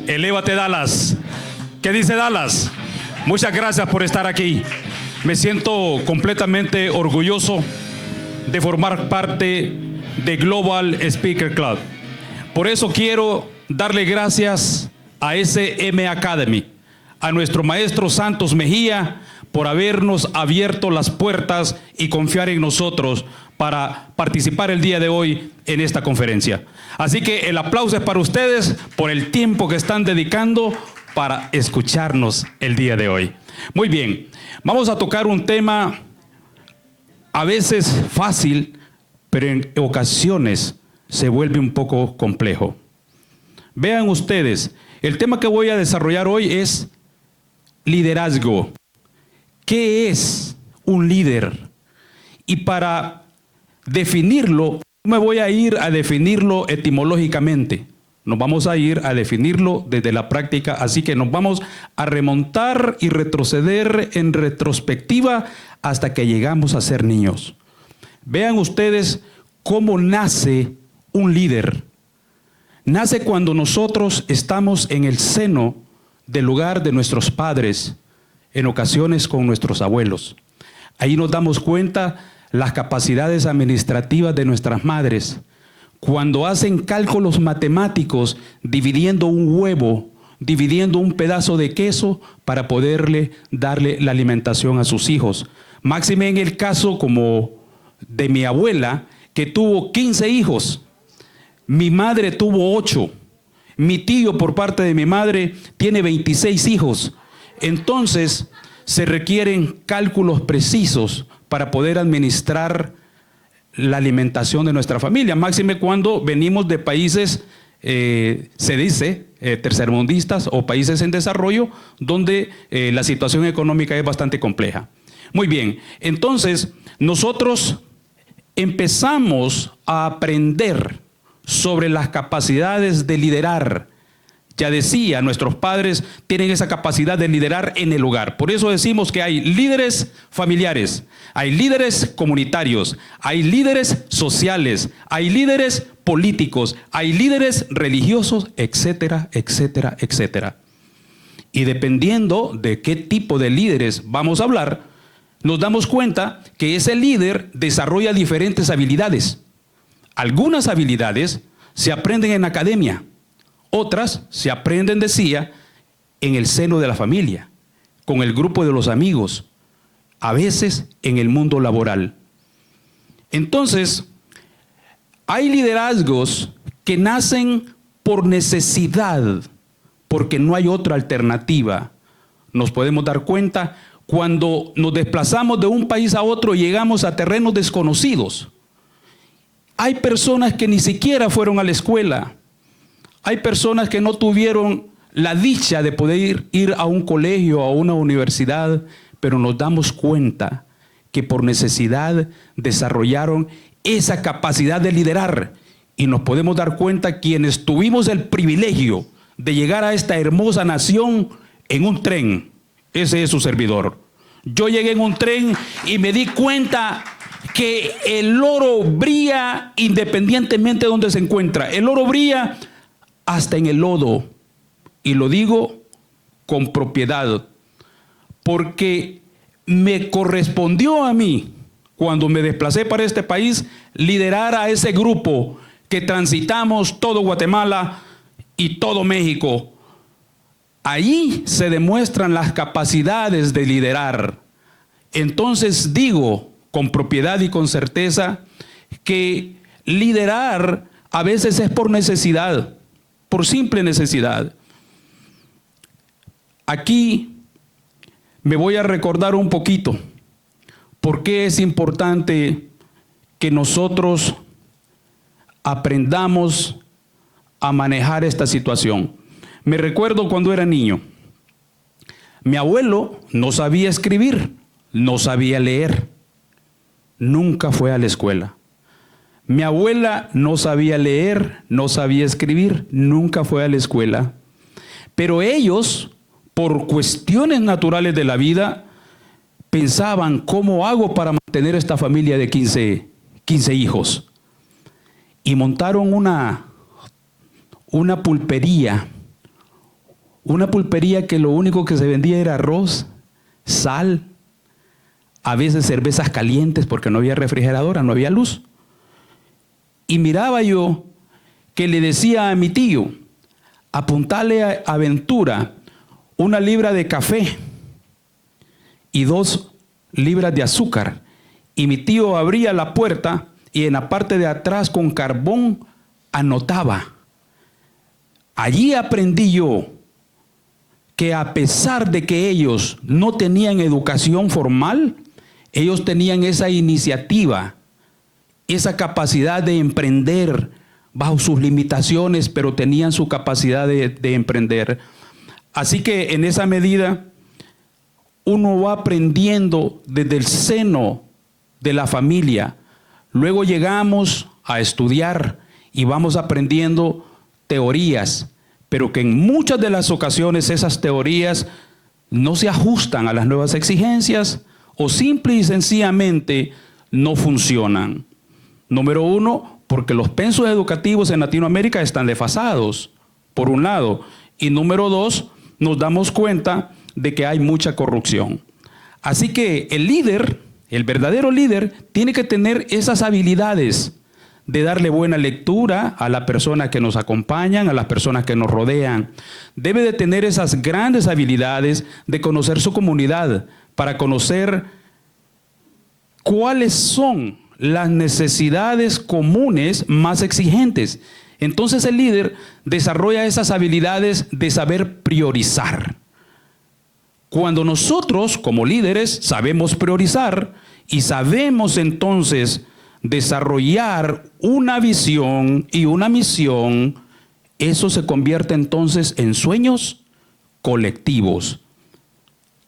Elévate, Dallas. ¿Qué dice Dallas? Muchas gracias por estar aquí. Me siento completamente orgulloso de formar parte de Global Speaker Club. Por eso quiero darle gracias a SM Academy, a nuestro maestro Santos Mejía, por habernos abierto las puertas y confiar en nosotros para participar el día de hoy en esta conferencia. Así que el aplauso es para ustedes por el tiempo que están dedicando para escucharnos el día de hoy. Muy bien, vamos a tocar un tema a veces fácil, pero en ocasiones se vuelve un poco complejo. Vean ustedes, el tema que voy a desarrollar hoy es liderazgo. ¿Qué es un líder? Y para definirlo, me voy a ir a definirlo etimológicamente. Nos vamos a ir a definirlo desde la práctica, así que nos vamos a remontar y retroceder en retrospectiva hasta que llegamos a ser niños. Vean ustedes cómo nace un líder. Nace cuando nosotros estamos en el seno del hogar de nuestros padres, en ocasiones con nuestros abuelos. Ahí nos damos cuenta las capacidades administrativas de nuestras madres. Cuando hacen cálculos matemáticos, dividiendo un huevo, dividiendo un pedazo de queso para poderle darle la alimentación a sus hijos. Máxime en el caso como de mi abuela, que tuvo 15 hijos. Mi madre tuvo 8. Mi tío, por parte de mi madre, tiene 26 hijos. Entonces, se requieren cálculos precisos para poder administrar la alimentación de nuestra familia. Máxime cuando venimos de países, se dice, tercermundistas o países en desarrollo, donde la situación económica es bastante compleja. Muy bien, entonces, nosotros empezamos a aprender sobre las capacidades de liderar. Ya decía, nuestros padres tienen esa capacidad de liderar en el hogar. Por eso decimos que hay líderes familiares, hay líderes comunitarios, hay líderes sociales, hay líderes políticos, hay líderes religiosos, etcétera, etcétera, etcétera. Y dependiendo de qué tipo de líderes vamos a hablar, nos damos cuenta que ese líder desarrolla diferentes habilidades. Algunas habilidades se aprenden en academia. Otras se aprenden, decía, en el seno de la familia, con el grupo de los amigos, a veces en el mundo laboral. Entonces, hay liderazgos que nacen por necesidad, porque no hay otra alternativa. Nos podemos dar cuenta cuando nos desplazamos de un país a otro y llegamos a terrenos desconocidos. Hay personas que ni siquiera fueron a la escuela. Hay personas que no tuvieron la dicha de poder ir a un colegio o a una universidad, pero nos damos cuenta que por necesidad desarrollaron esa capacidad de liderar. Y nos podemos dar cuenta quienes tuvimos el privilegio de llegar a esta hermosa nación en un tren. Ese es su servidor. Yo llegué en un tren y me di cuenta que el oro brilla independientemente de donde se encuentra. El oro brilla hasta en el lodo, y lo digo con propiedad, porque me correspondió a mí, cuando me desplacé para este país, liderar a ese grupo que transitamos todo Guatemala y todo México. Allí se demuestran las capacidades de liderar. Entonces digo con propiedad y con certeza que liderar a veces es por necesidad, por simple necesidad. Aquí me voy a recordar un poquito por qué es importante que nosotros aprendamos a manejar esta situación. Me recuerdo cuando era niño. Mi abuelo no sabía escribir, no sabía leer, nunca fue a la escuela. Mi abuela no sabía leer, no sabía escribir, nunca fue a la escuela. Pero ellos, por cuestiones naturales de la vida, pensaban, ¿cómo hago para mantener esta familia de 15 hijos? Y montaron una pulpería, Una pulpería que lo único que se vendía era arroz, sal, a veces cervezas calientes porque no había refrigeradora, no había luz. Y miraba yo que le decía a mi tío, apuntale a Ventura 1 libra de café y 2 libras de azúcar. Y mi tío abría la puerta y en la parte de atrás con carbón anotaba. Allí aprendí yo que a pesar de que ellos no tenían educación formal, ellos tenían esa iniciativa, esa capacidad de emprender bajo sus limitaciones, pero tenían su capacidad de emprender. Así que en esa medida uno va aprendiendo desde el seno de la familia. Luego llegamos a estudiar y vamos aprendiendo teorías, pero que en muchas de las ocasiones esas teorías no se ajustan a las nuevas exigencias o simple y sencillamente no funcionan. Número 1, porque los pensos educativos en Latinoamérica están desfasados, por un lado. Y número 2, nos damos cuenta de que hay mucha corrupción. Así que el líder, el verdadero líder, tiene que tener esas habilidades de darle buena lectura a las personas que nos acompañan, a las personas que nos rodean. Debe de tener esas grandes habilidades de conocer su comunidad, para conocer cuáles son las necesidades comunes más exigentes. Entonces el líder desarrolla esas habilidades de saber priorizar. Cuando nosotros como líderes sabemos priorizar y sabemos entonces desarrollar una visión y una misión, eso se convierte entonces en sueños colectivos.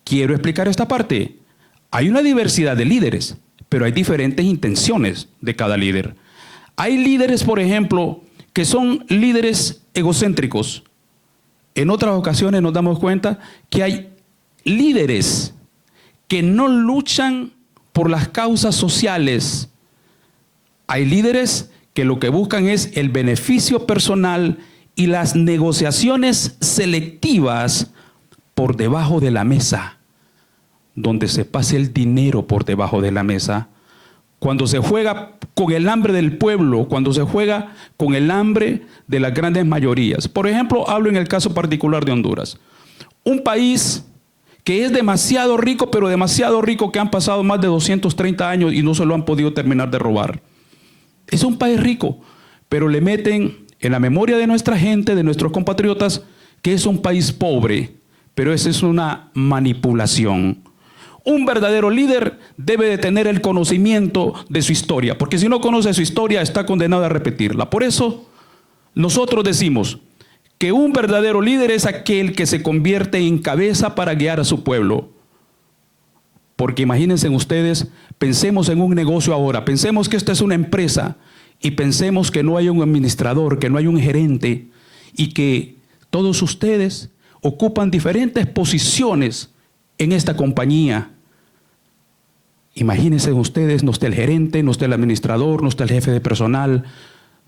Quiero explicar esta parte. Hay una diversidad de líderes, pero hay diferentes intenciones de cada líder. Hay líderes, por ejemplo, que son líderes egocéntricos. En otras ocasiones nos damos cuenta que hay líderes que no luchan por las causas sociales. Hay líderes que lo que buscan es el beneficio personal y las negociaciones selectivas por debajo de la mesa, donde se pase el dinero por debajo de la mesa. Cuando se juega con el hambre del pueblo, cuando se juega con el hambre de las grandes mayorías. Por ejemplo, hablo en el caso particular de Honduras. Un país que es demasiado rico, pero demasiado rico, que han pasado más de 230 años y no se lo han podido terminar de robar. Es un país rico, pero le meten en la memoria de nuestra gente, de nuestros compatriotas, que es un país pobre, pero esa es una manipulación. Un verdadero líder debe de tener el conocimiento de su historia, porque si no conoce su historia está condenado a repetirla. Por eso nosotros decimos que un verdadero líder es aquel que se convierte en cabeza para guiar a su pueblo. Porque imagínense ustedes, pensemos en un negocio ahora, pensemos que esta es una empresa y pensemos que no hay un administrador, que no hay un gerente y que todos ustedes ocupan diferentes posiciones en esta compañía. Imagínense ustedes, no está el gerente, no está el administrador, no está el jefe de personal,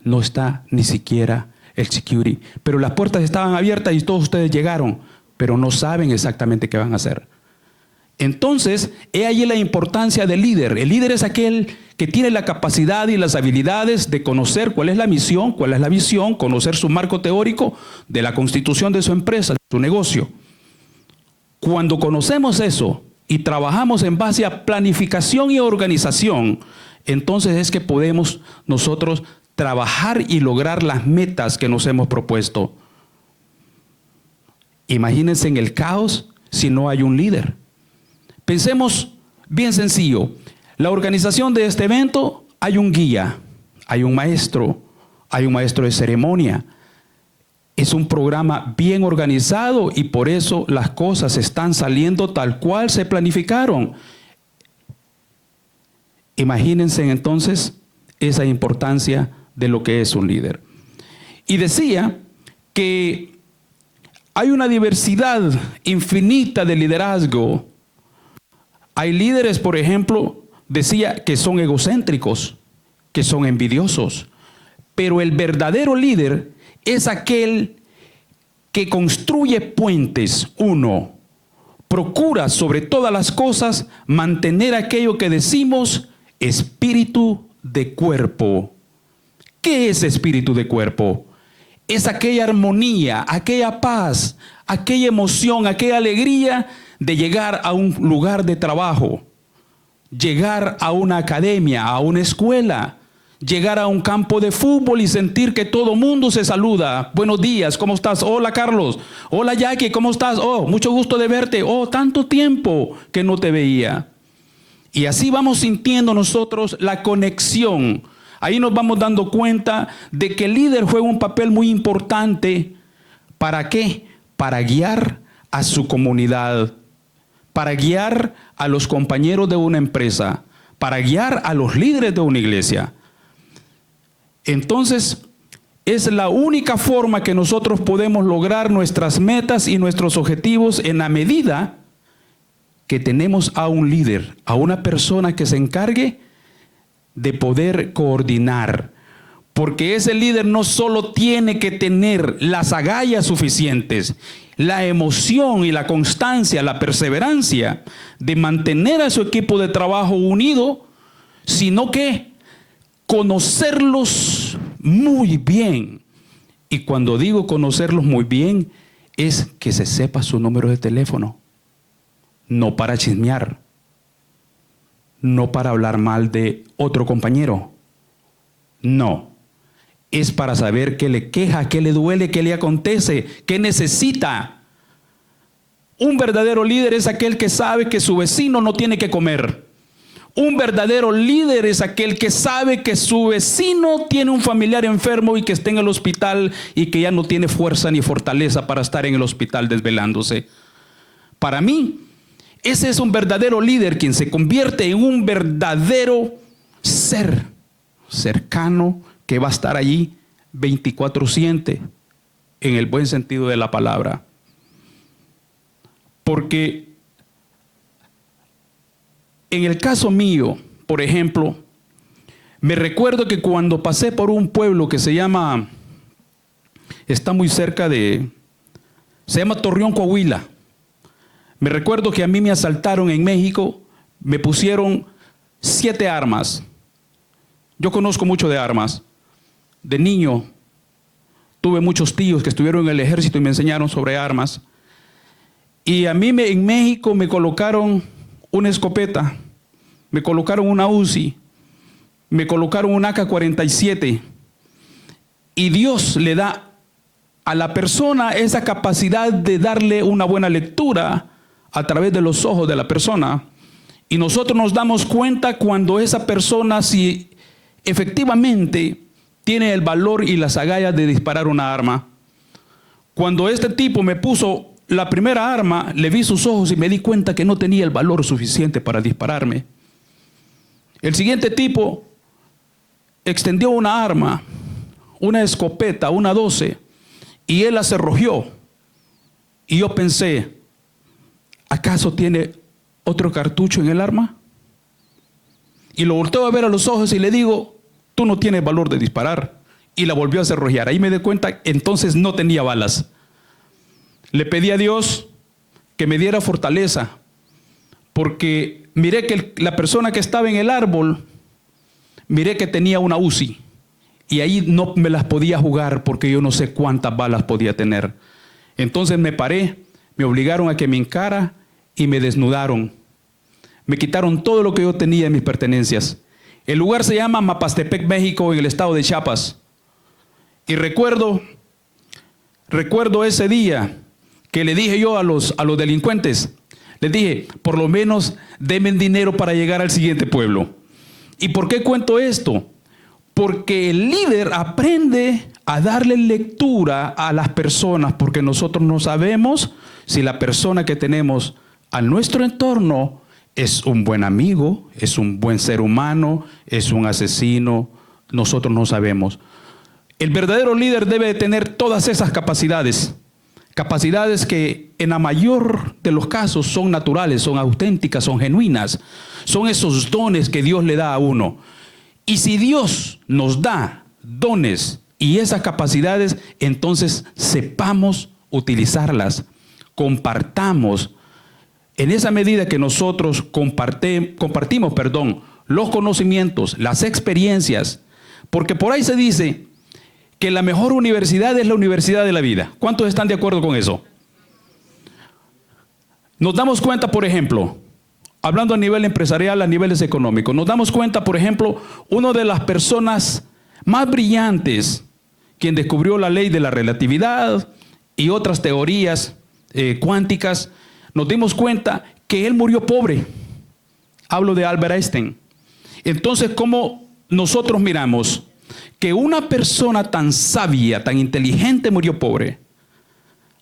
no está ni siquiera el security. Pero las puertas estaban abiertas y todos ustedes llegaron, pero no saben exactamente qué van a hacer. Entonces, he ahí la importancia del líder. El líder es aquel que tiene la capacidad y las habilidades de conocer cuál es la misión, cuál es la visión, conocer su marco teórico de la constitución de su empresa, de su negocio. Cuando conocemos eso y trabajamos en base a planificación y organización, entonces es que podemos nosotros trabajar y lograr las metas que nos hemos propuesto. Imagínense en el caos si no hay un líder. Pensemos bien sencillo. La organización de este evento, hay un guía, hay un maestro de ceremonia. Es un programa bien organizado y por eso las cosas están saliendo tal cual se planificaron. Imagínense entonces esa importancia de lo que es un líder. Y decía que hay una diversidad infinita de liderazgo. Hay líderes, por ejemplo, decía que son egocéntricos, que son envidiosos. Pero el verdadero líder es aquel que construye puentes. 1. Procura sobre todas las cosas mantener aquello que decimos espíritu de cuerpo. ¿Qué es espíritu de cuerpo? Es aquella armonía, aquella paz, aquella emoción, aquella alegría de llegar a un lugar de trabajo, llegar a una academia, a una escuela, llegar a un campo de fútbol y sentir que todo mundo se saluda. Buenos días, ¿cómo estás? Hola Carlos. Hola Jackie, ¿cómo estás? Oh, mucho gusto de verte. Oh, tanto tiempo que no te veía. Y así vamos sintiendo nosotros la conexión. Ahí nos vamos dando cuenta de que el líder juega un papel muy importante. ¿Para qué? Para guiar a su comunidad, para guiar a los compañeros de una empresa, para guiar a los líderes de una iglesia. Entonces, es la única forma que nosotros podemos lograr nuestras metas y nuestros objetivos en la medida que tenemos a un líder, a una persona que se encargue de poder coordinar. Porque ese líder no solo tiene que tener las agallas suficientes, la emoción y la constancia, la perseverancia de mantener a su equipo de trabajo unido, sino que conocerlos muy bien. Y cuando digo conocerlos muy bien, es que se sepa su número de teléfono. No para chismear, no para hablar mal de otro compañero. No, es para saber qué le queja, qué le duele, qué le acontece, qué necesita. Un verdadero líder es aquel que sabe que su vecino no tiene que comer. Un verdadero líder es aquel que sabe que su vecino tiene un familiar enfermo y que está en el hospital y que ya no tiene fuerza ni fortaleza para estar en el hospital desvelándose. Para mí, ese es un verdadero líder, quien se convierte en un verdadero ser cercano que va a estar allí 24/7 en el buen sentido de la palabra. Porque en el caso mío, por ejemplo, me recuerdo que cuando pasé por un pueblo que se llama Torreón, Coahuila. Me recuerdo que a mí me asaltaron en México, me pusieron 7 armas. Yo conozco mucho de armas. De niño tuve muchos tíos que estuvieron en el ejército y me enseñaron sobre armas. Y a mí en México me colocaron una escopeta, me colocaron una Uzi, me colocaron un AK-47. Y Dios le da a la persona esa capacidad de darle una buena lectura a través de los ojos de la persona. Y nosotros nos damos cuenta cuando esa persona, si efectivamente tiene el valor y las agallas de disparar una arma. Cuando este tipo me puso la primera arma, le vi sus ojos y me di cuenta que no tenía el valor suficiente para dispararme. El siguiente tipo extendió una arma, una escopeta, una 12, y él la cerrojeó. Y yo pensé, ¿acaso tiene otro cartucho en el arma? Y lo volteo a ver a los ojos y le digo, tú no tienes valor de disparar. Y la volvió a cerrojear. Ahí me di cuenta, entonces no tenía balas. Le pedí a Dios que me diera fortaleza, porque miré que la persona que estaba en el árbol, miré que tenía una Uzi, y ahí no me las podía jugar porque yo no sé cuántas balas podía tener. Entonces me paré, me obligaron a que me hincara y me desnudaron. Me quitaron todo lo que yo tenía en mis pertenencias. El lugar se llama Mapastepec, México, en el estado de Chiapas. Y recuerdo ese día que le dije yo a los delincuentes, les dije, por lo menos denme dinero para llegar al siguiente pueblo. ¿Y por qué cuento esto? Porque el líder aprende a darle lectura a las personas, porque nosotros no sabemos si la persona que tenemos a nuestro entorno es un buen amigo, es un buen ser humano, es un asesino. Nosotros no sabemos. El verdadero líder debe de tener todas esas capacidades. Capacidades que en la mayor de los casos son naturales, son auténticas, son genuinas. Son esos dones que Dios le da a uno. Y si Dios nos da dones y esas capacidades, entonces sepamos utilizarlas, compartamos. En esa medida que nosotros compartimos, los conocimientos, las experiencias, porque por ahí se dice que la mejor universidad es la universidad de la vida. ¿Cuántos están de acuerdo con eso? Nos damos cuenta, por ejemplo, hablando a nivel empresarial, a niveles económicos, nos damos cuenta, por ejemplo, una de las personas más brillantes, quien descubrió la ley de la relatividad y otras teorías cuánticas, nos dimos cuenta que él murió pobre. Hablo de Albert Einstein. Entonces, ¿cómo nosotros miramos que una persona tan sabia, tan inteligente murió pobre?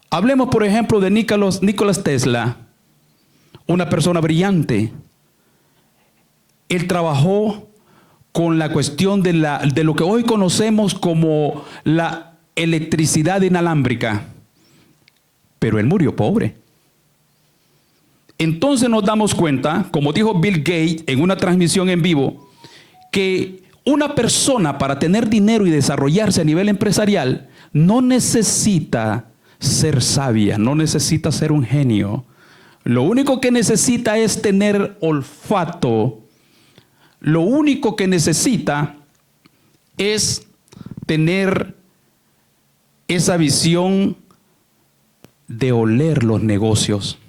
Hablemos, por ejemplo, de Nikola Tesla, una persona brillante. Él trabajó con la cuestión de lo que hoy conocemos como la electricidad inalámbrica, pero él murió pobre. Entonces nos damos cuenta, como dijo Bill Gates en una transmisión en vivo, que una persona para tener dinero y desarrollarse a nivel empresarial no necesita ser sabia, no necesita ser un genio. Lo único que necesita es tener olfato. Lo único que necesita es tener esa visión de oler los negocios.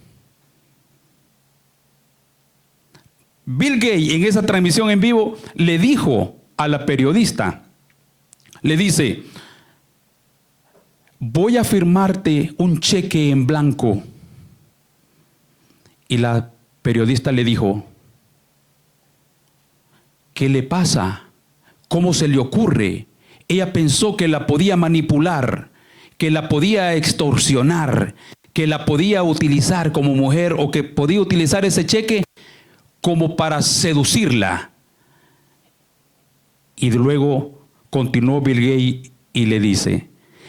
Bill Gates en esa transmisión en vivo le dijo a la periodista, le dice: voy a firmarte un cheque en blanco. Y la periodista le dijo: ¿qué le pasa? ¿Cómo se le ocurre? Ella pensó que la podía manipular, que la podía extorsionar, que la podía utilizar como mujer o que podía utilizar ese cheque como para seducirla. Y luego continuó Bill Gates y le dice: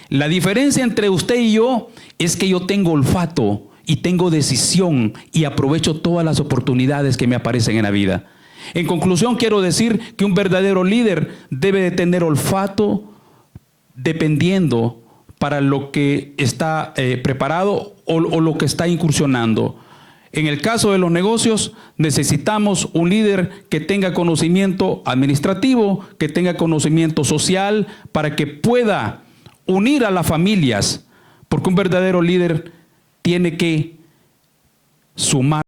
la diferencia entre usted y yo es que yo tengo olfato y tengo decisión y aprovecho todas las oportunidades que me aparecen en la vida. En conclusión, quiero decir que un verdadero líder debe de tener olfato dependiendo para lo que está preparado o lo que está incursionando. En el caso de los negocios, necesitamos un líder que tenga conocimiento administrativo, que tenga conocimiento social, para que pueda unir a las familias, porque un verdadero líder tiene que sumar